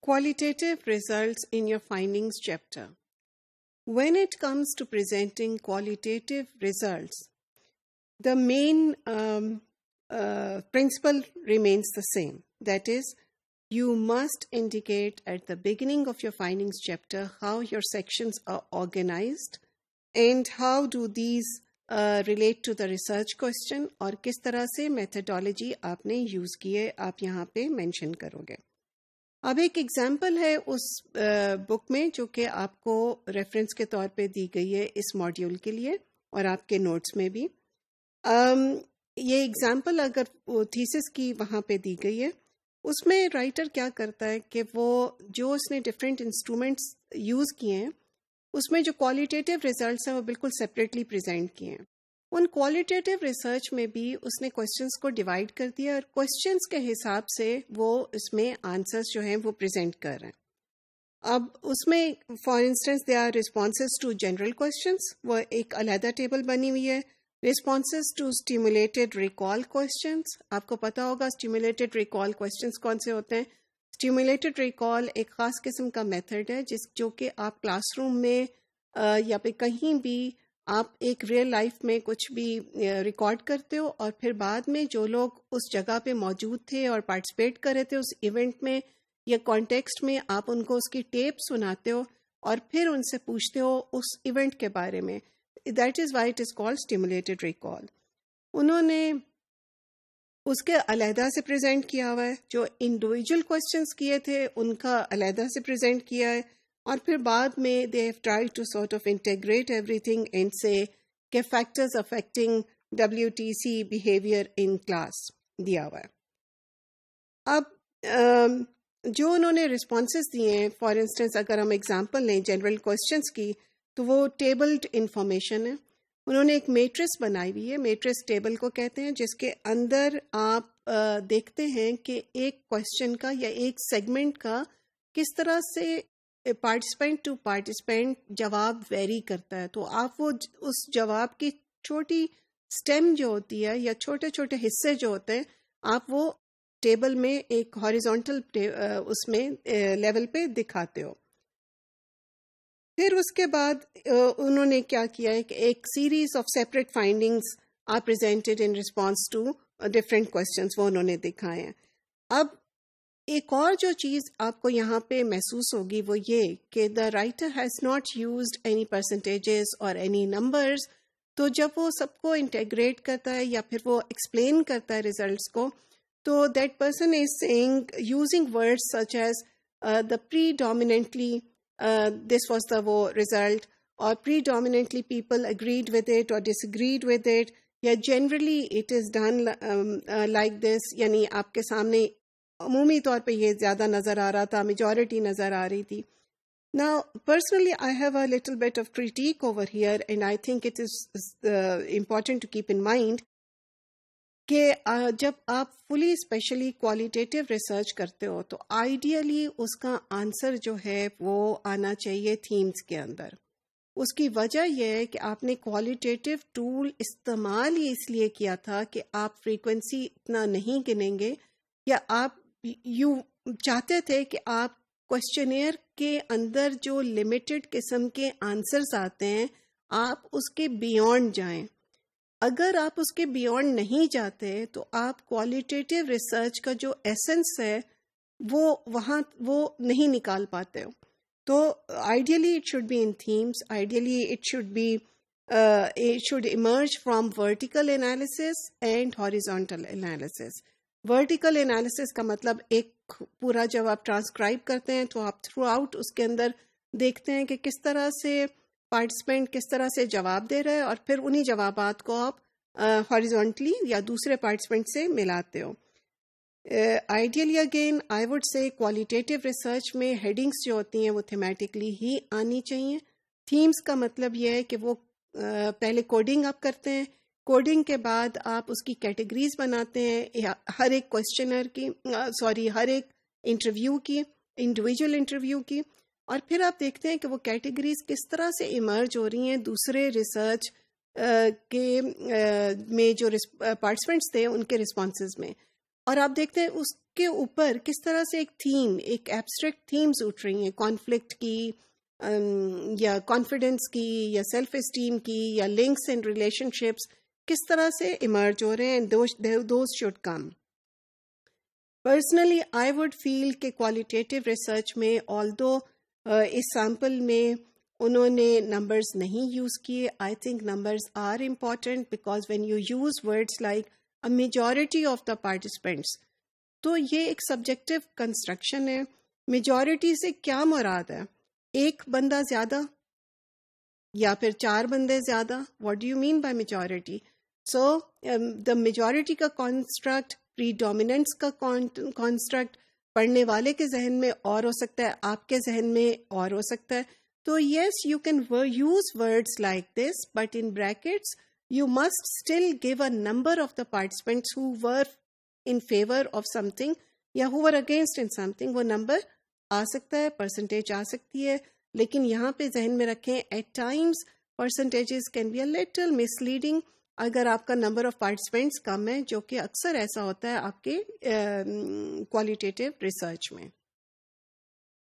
Qualitative results in your findings chapter. When it comes to presenting qualitative results, the main principle remains the same. That is, you must indicate at the beginning of your findings chapter how your sections are organized and how do these relate to the research question اور کس طرح سے methodology آپ نے use کی ہے آپ یہاں پہ مینشن کرو گے. اب ایک ایگزامپل ہے اس بک میں جو کہ آپ کو ریفرنس کے طور پہ دی گئی ہے اس ماڈیول کے لیے اور آپ کے نوٹس میں بھی. یہ ایگزامپل اگر تھیسس کی وہاں پہ دی گئی ہے اس میں رائٹر کیا کرتا ہے کہ وہ جو اس نے ڈفرینٹ انسٹرومنٹس یوز کیے ہیں اس میں جو کوالٹیٹیو ریزلٹس ہیں وہ بالکل سپریٹلی پریزنٹ کیے ہیں. ان کوالٹیٹیو ریسرچ میں بھی اس نے کوشچنس کو ڈیوائڈ کر دیا اور کوشچنس کے حساب سے وہ اس میں آنسرس جو ہیں وہ پریزنٹ کر رہے ہیں. اب اس میں for instance there are responses to general questions, وہ ایک علیحدہ ٹیبل بنی ہوئی ہے. Responses to stimulated recall questions, آپ کو پتا ہوگا اسٹیمولیٹڈ ریکال کوشچنس کون سے ہوتے ہیں. اسٹیمولیٹڈ ریکال ایک خاص قسم کا میتھڈ ہے جو کہ آپ کلاس روم میں یا پھر کہیں بھی آپ ایک ریئل لائف میں کچھ بھی ریکارڈ کرتے ہو اور پھر بعد میں جو لوگ اس جگہ پہ موجود تھے اور پارٹیسپیٹ کر رہے تھے اس ایونٹ میں یا کانٹیکسٹ میں، آپ ان کو اس کی ٹیپ سناتے ہو اور پھر ان سے پوچھتے ہو اس ایونٹ کے بارے میں. That is why it is called stimulated recall. انہوں نے اس کے علیحدہ سے پریزنٹ کیا ہوا ہے، جو انڈیویجول کوشچنس کیے تھے ان کا علیحدہ سے پریزنٹ کیا ہے، اور پھر بعد میں they have try to sort of integrate everything and say کہ factors affecting WTC behaviour in class دیا ہوا ہے. اب جو انہوں نے رسپانسز دیے ہیں، فار انسٹنس اگر ہم ایگزامپل لیں جنرل کوشچنس کی تو وہ ٹیبلڈ انفارمیشن ہے. انہوں نے ایک میٹرس بنائی ہوئی ہے، میٹرس ٹیبل کو کہتے ہیں، جس کے اندر آپ دیکھتے ہیں کہ ایک کوشچن کا یا ایک سیگمنٹ کا کس طرح سے پارٹیسپینٹ ٹو پارٹیسپینٹ جواب ویری کرتا ہے. تو آپ وہ اس جواب کی چھوٹی سٹیم جو ہوتی ہے یا چھوٹے چھوٹے حصے جو ہوتے ہیں آپ وہ ٹیبل میں ایک ہاریزونٹل اس میں لیول پہ دکھاتے ہو. پھر اس کے بعد انہوں نے کیا کیا ہے کہ ایک series of separate findings are presented in response to different questions, وہ انہوں نے دکھائے ہیں. اب ایک اور جو چیز آپ کو یہاں پہ محسوس ہوگی وہ یہ کہ the writer has not used any percentages اور اینی نمبرز. تو جب وہ سب کو انٹیگریٹ کرتا ہے یا پھر وہ ایکسپلین کرتا ہے ریزلٹس کو، تو that person is saying using words such as the predominantly this was the وہ result or predominantly people agreed with it or disagreed with it یا generally it is done like this. یعنی آپ کے سامنے عمومی طور پہ یہ زیادہ نظر آ رہا تھا، میجورٹی نظر آ رہی تھی. Now personally I have a little bit of critique over here and I think it is important to keep in mind کہ جب آپ فلی اسپیشلی کوالٹیٹیو ریسرچ کرتے ہو تو آئیڈیلی اس کا آنسر جو ہے وہ آنا چاہیے تھیمز کے اندر. اس کی وجہ یہ ہے کہ آپ نے کوالٹیٹیو ٹول استعمال ہی اس لیے کیا تھا کہ آپ فریکوینسی اتنا نہیں گنیں گے، یا آپ یو چاہتے تھے کہ آپ کوشچنیئر کے اندر جو لمیٹڈ قسم کے آنسرز آتے ہیں آپ اس کے بیونڈ جائیں. اگر آپ اس کے بیونڈ نہیں جاتے تو آپ کوالٹیٹیو ریسرچ کا جو ایسنس ہے وہ وہاں وہ نہیں نکال پاتے ہو. تو ideally it should be in themes, ideally it should emerge from vertical analysis and horizontal analysis. Vertical analysis کا مطلب ایک پورا جب آپ ٹرانسکرائب کرتے ہیں تو آپ تھرو آؤٹ اس کے اندر دیکھتے ہیں کہ کس طرح سے پارٹیسپینٹ کس طرح سے جواب دے رہے ہیں اور پھر انہی جوابات کو آپ ہاریزونٹلی یا دوسرے پارٹیسپینٹ سے ملاتے ہو. Ideally again I would say qualitative research میں ہیڈنگس جو ہوتی ہیں وہ تھیمیٹکلی ہی آنی چاہیے. تھیمز کا مطلب یہ ہے کہ وہ پہلے کوڈنگ آپ کرتے ہیں، کوڈنگ کے بعد آپ اس کی کیٹیگریز بناتے ہیں ہر ایک کوشچنر کی ہر ایک انٹرویو کی، انڈیویجول انٹرویو کی، اور پھر آپ دیکھتے ہیں کہ وہ کیٹیگریز کس طرح سے ایمرج ہو رہی ہیں دوسرے ریسرچ کے میں جو پارٹیسپینٹس تھے ان کے رسپانسز میں. اور آپ دیکھتے ہیں اس کے اوپر کس طرح سے ایک تھیم، ایک ایبسٹریکٹ تھیمز اٹھ رہی ہیں، کانفلکٹ کی یا کانفیڈنس کی یا سیلف اسٹیم کی یا لنکس اینڈ ریلیشن شپس کس طرح سے ایمرج ہو رہے ہیں، those should come. Personally I would feel کہ کوالٹیٹیو ریسرچ میں آلدو اس سیمپل میں انہوں نے نمبرز نہیں یوز کیے. I think numbers are important because when you use words like a majority of the participants, تو یہ ایک سبجیکٹو کنسٹرکشن ہے. میجورٹی سے کیا مراد ہے؟ ایک بندہ زیادہ یا پھر 4 بندے زیادہ؟ What do you mean by majority? So the majority کا کانسٹرکٹ، پری ڈومیننس کا کانسٹرکٹ پڑھنے والے کے ذہن میں اور ہو سکتا ہے، آپ کے ذہن میں اور ہو سکتا ہے. تو yes you can use words like this but in brackets you must still give a number of the participants who were in favor of something یا who were against in something. وہ نمبر آ سکتا ہے، percentage آ سکتی ہے، لیکن یہاں پہ ذہن میں رکھیں at times percentages can be a little misleading اگر آپ کا نمبر آف پارٹیسپینٹس کم ہے، جو کہ اکثر ایسا ہوتا ہے آپ کے کوالٹیٹیو ریسرچ میں.